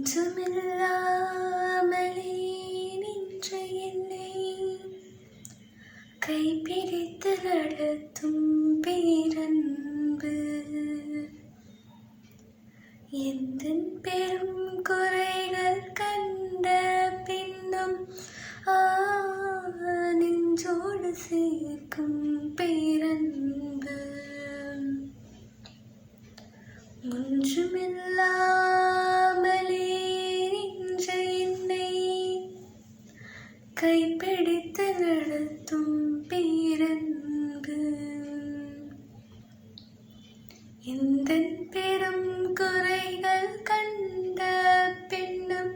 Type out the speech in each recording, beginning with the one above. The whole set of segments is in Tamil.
ஒன்றுமில்லாமலே நின்ற என்னை கைப்பிடித்து நடத்தும் பேரன்பு எந்தன் பெரும் குறைகள் கண்ட பின்னும் நெஞ்சோடு சேர்க்கும் பேரன்பு ஒன்றுமில்லாமலே நின்ற என்னை கைப்பிடித்து நடத்தும் பேரன்பு எந்தன் பெரும் குறைகள் கண்ட பின்னும்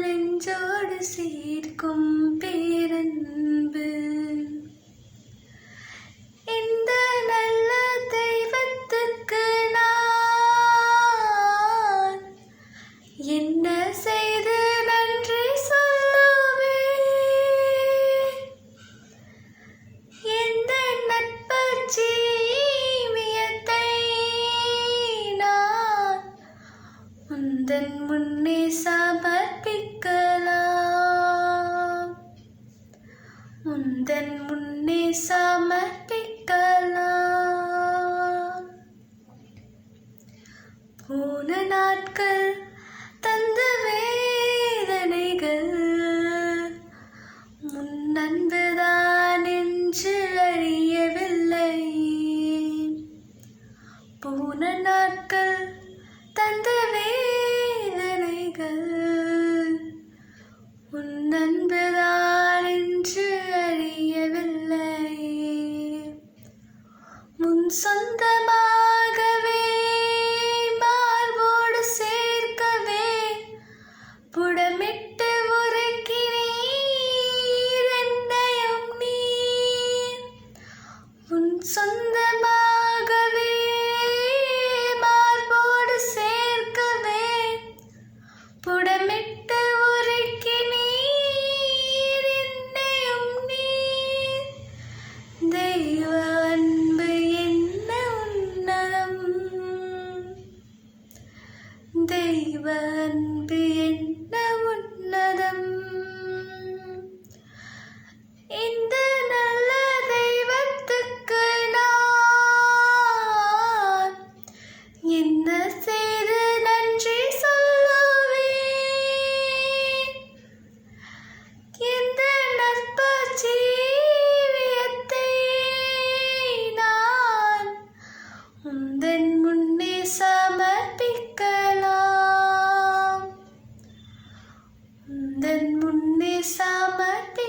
நெஞ்சோடு சேர்க்கும் பேரன்பு இந்த நல்ல தெய்வத்துக்கு நான் என்ன செய்து நன்றி சொல்லுவேன். எந்த நட்பு ஜீவியத்தை நான் உந்தன் முன்னே சமர்ப்பிக்கலாம், உந்தன் முன்னே சமர்ப்பிக்கலாம். போன நாட்கள் தந்த வேதனைகள் முன்னன்புதான் என்று அறியவில்லை. போன நாட்கள் தந்த வேதனைகள் முன்னன்புதான் என்று அறியவில்லை. முன் சொந்தமாகவே மார்போடு சேர்க்கவே புடமிட்டு உரைக்கிறீர் என்னையும் நீர். முன் சொந்தமாகவே மார்போடு சேர்க்கவே புடமிட்டு உரைக்கிறீர் என்னையும் நீர். தெய்வ அன்பு என்ன உன்னதம், தெய்வ அன்பு என்ன உன்னதம். இந்த நல்ல தெய்வத்துக்கு நான் என்ன செய்து நன்றி சொல்லுவேன். எந்த நட்பு ஜீவியத்தை நான் உந்தன் முன்னே சமர்ப்பிக்கலாம், உந்தன் முன்னே சமர்ப்பிக்கலாம்.